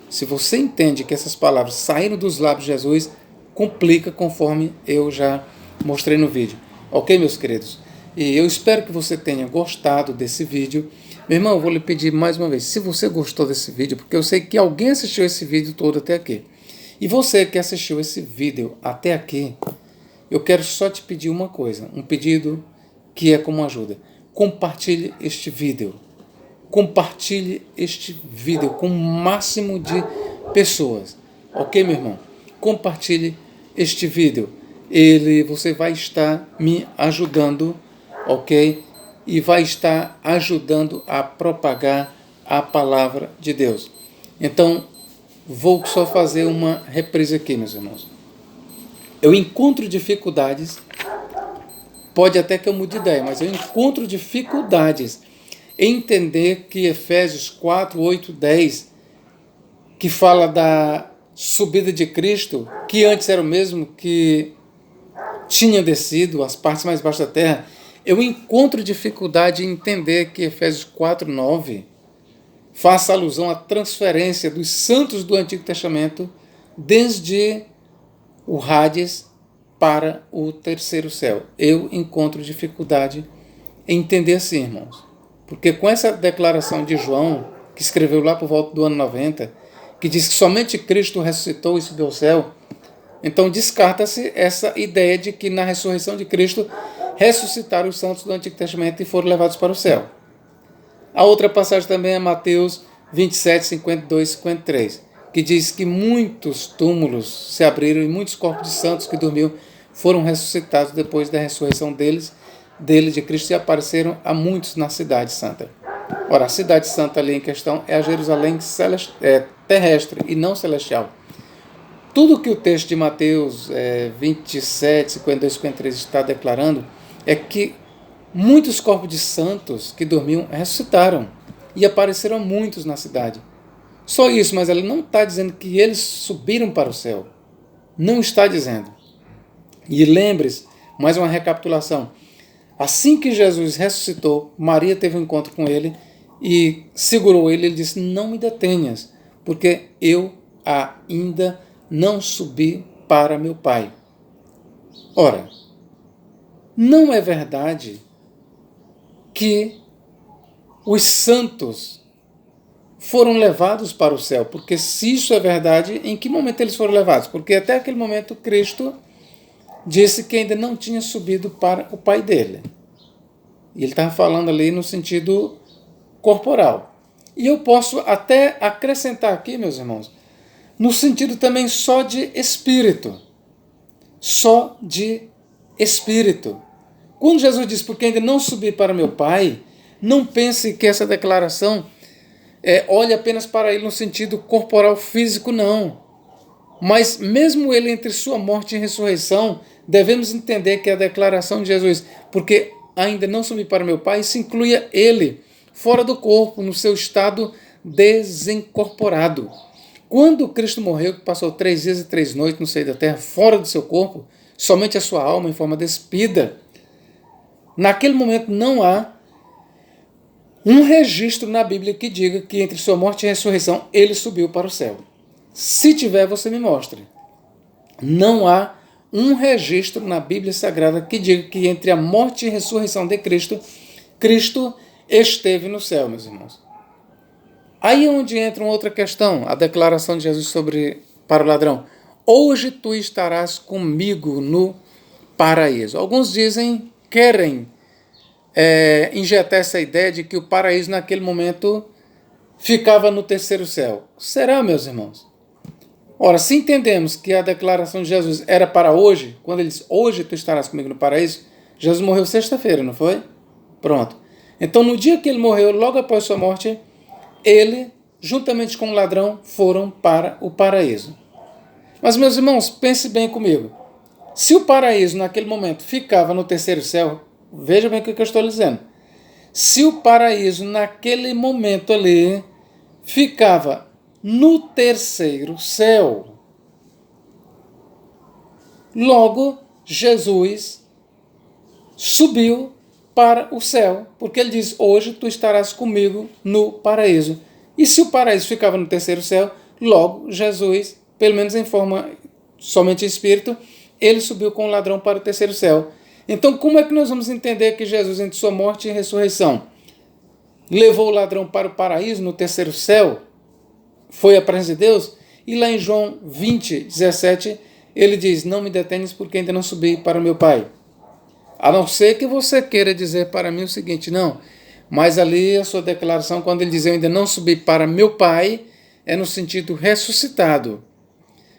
Se você entende que essas palavras saíram dos lábios de Jesus, complica conforme eu já mostrei no vídeo. Ok, meus queridos? E eu espero que você tenha gostado desse vídeo. Meu irmão, eu vou lhe pedir mais uma vez, se você gostou desse vídeo, porque eu sei que alguém assistiu esse vídeo todo até aqui, e você que assistiu esse vídeo até aqui, eu quero só te pedir uma coisa, um pedido que é como ajuda. Compartilhe este vídeo. Compartilhe este vídeo com o máximo de pessoas. Ok, meu irmão? Compartilhe este vídeo. Você vai estar me ajudando, ok? E vai estar ajudando a propagar a palavra de Deus. Então, vou só fazer uma reprise aqui, meus irmãos. Eu encontro dificuldades, pode até que eu mude de ideia, mas eu encontro dificuldades entender que Efésios 4, 8, 10, que fala da subida de Cristo, que antes era o mesmo que tinha descido às partes mais baixas da terra, eu encontro dificuldade em entender que Efésios 4, 9 faça alusão à transferência dos santos do Antigo Testamento desde o Hades para o terceiro céu. Eu encontro dificuldade em entender assim, irmãos. Porque com essa declaração de João, que escreveu lá por volta do ano 90, que diz que somente Cristo ressuscitou e subiu ao céu, então descarta-se essa ideia de que na ressurreição de Cristo ressuscitaram os santos do Antigo Testamento e foram levados para o céu. A outra passagem também é Mateus 27, 52 e 53, que diz que muitos túmulos se abriram e muitos corpos de santos que dormiam foram ressuscitados depois da ressurreição dele de Cristo, e apareceram a muitos na cidade santa. Ora, a cidade santa ali em questão é a Jerusalém terrestre e não celestial. Tudo que o texto de Mateus 27, 52 e 53 está declarando é que muitos corpos de santos que dormiam ressuscitaram e apareceram muitos na cidade. Só isso, mas ela não está dizendo que eles subiram para o céu. Não está dizendo. E lembre-se, mais uma recapitulação. Assim que Jesus ressuscitou, Maria teve um encontro com ele e segurou ele. Ele disse: não me detenhas, porque eu ainda não subi para meu Pai. Ora, não é verdade que os santos foram levados para o céu, porque se isso é verdade, em que momento eles foram levados? Porque até aquele momento Cristo disse que ainda não tinha subido para o Pai dele. E ele estava falando ali no sentido corporal. E eu posso até acrescentar aqui, meus irmãos, no sentido também só de espírito. Só de espírito. Quando Jesus diz, porque ainda não subi para meu Pai, não pense que essa declaração olhe apenas para ele no sentido corporal físico, não. Mas mesmo ele entre sua morte e ressurreição, devemos entender que a declaração de Jesus, porque ainda não subi para meu Pai, isso incluía ele fora do corpo, no seu estado desincorporado. Quando Cristo morreu, que passou 3 dias e 3 noites no seio da terra, fora do seu corpo, somente a sua alma em forma despida, naquele momento não há um registro na Bíblia que diga que entre sua morte e ressurreição ele subiu para o céu. Se tiver, você me mostre. Não há um registro na Bíblia Sagrada que diga que entre a morte e a ressurreição de Cristo, Cristo esteve no céu, meus irmãos. Aí é onde entra uma outra questão, a declaração de Jesus para o ladrão. Hoje tu estarás comigo no paraíso. Alguns querem injetar essa ideia de que o paraíso naquele momento ficava no terceiro céu. Será, meus irmãos? Ora, se entendemos que a declaração de Jesus era para hoje, quando ele diz, hoje tu estarás comigo no paraíso, Jesus morreu sexta-feira, não foi? Pronto. Então, no dia que ele morreu, logo após sua morte, ele, juntamente com o ladrão, foram para o paraíso. Mas, meus irmãos, pense bem comigo. Se o paraíso, naquele momento, ficava no terceiro céu, veja bem o que eu estou dizendo. Se o paraíso, naquele momento ali, ficava no terceiro céu, logo Jesus subiu para o céu, porque ele diz, hoje tu estarás comigo no paraíso. E se o paraíso ficava no terceiro céu, logo Jesus, pelo menos em forma somente espírito, ele subiu com o ladrão para o terceiro céu. Então, como é que nós vamos entender que Jesus, entre sua morte e ressurreição, levou o ladrão para o paraíso, no terceiro céu, foi a presença de Deus? E lá em João 20, 17, ele diz, não me detenhas porque ainda não subi para o meu Pai. A não ser que você queira dizer para mim o seguinte, não, mas ali a sua declaração, quando ele diz, eu ainda não subi para meu Pai, é no sentido ressuscitado.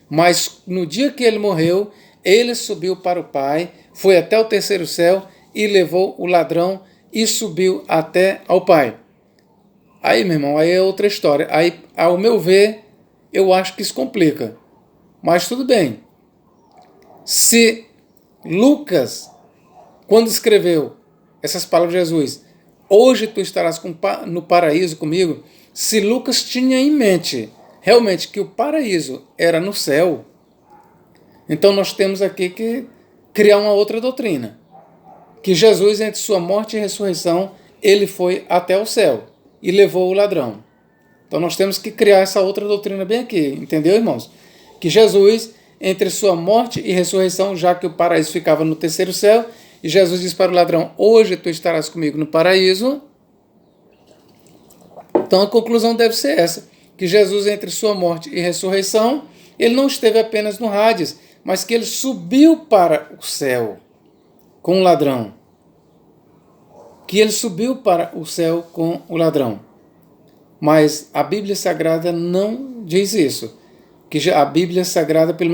Mas no dia que ele morreu, ele subiu para o Pai, foi até o terceiro céu e levou o ladrão e subiu até ao Pai. Aí, meu irmão, aí é outra história. Aí, ao meu ver, eu acho que isso complica. Mas tudo bem. Se Lucas, quando escreveu essas palavras de Jesus, hoje tu estarás no paraíso comigo. Se Lucas tinha em mente realmente que o paraíso era no céu, então nós temos aqui que criar uma outra doutrina. Que Jesus, entre sua morte e ressurreição, ele foi até o céu e levou o ladrão. Então nós temos que criar essa outra doutrina bem aqui, entendeu, irmãos? Que Jesus, entre sua morte e ressurreição, já que o paraíso ficava no terceiro céu, e Jesus diz para o ladrão, hoje tu estarás comigo no paraíso. Então a conclusão deve ser essa, que Jesus, entre sua morte e ressurreição, ele não esteve apenas no Hades, mas que ele subiu para o céu com o ladrão. Que ele subiu para o céu com o ladrão. Mas a Bíblia Sagrada não diz isso. Que a Bíblia Sagrada, pelo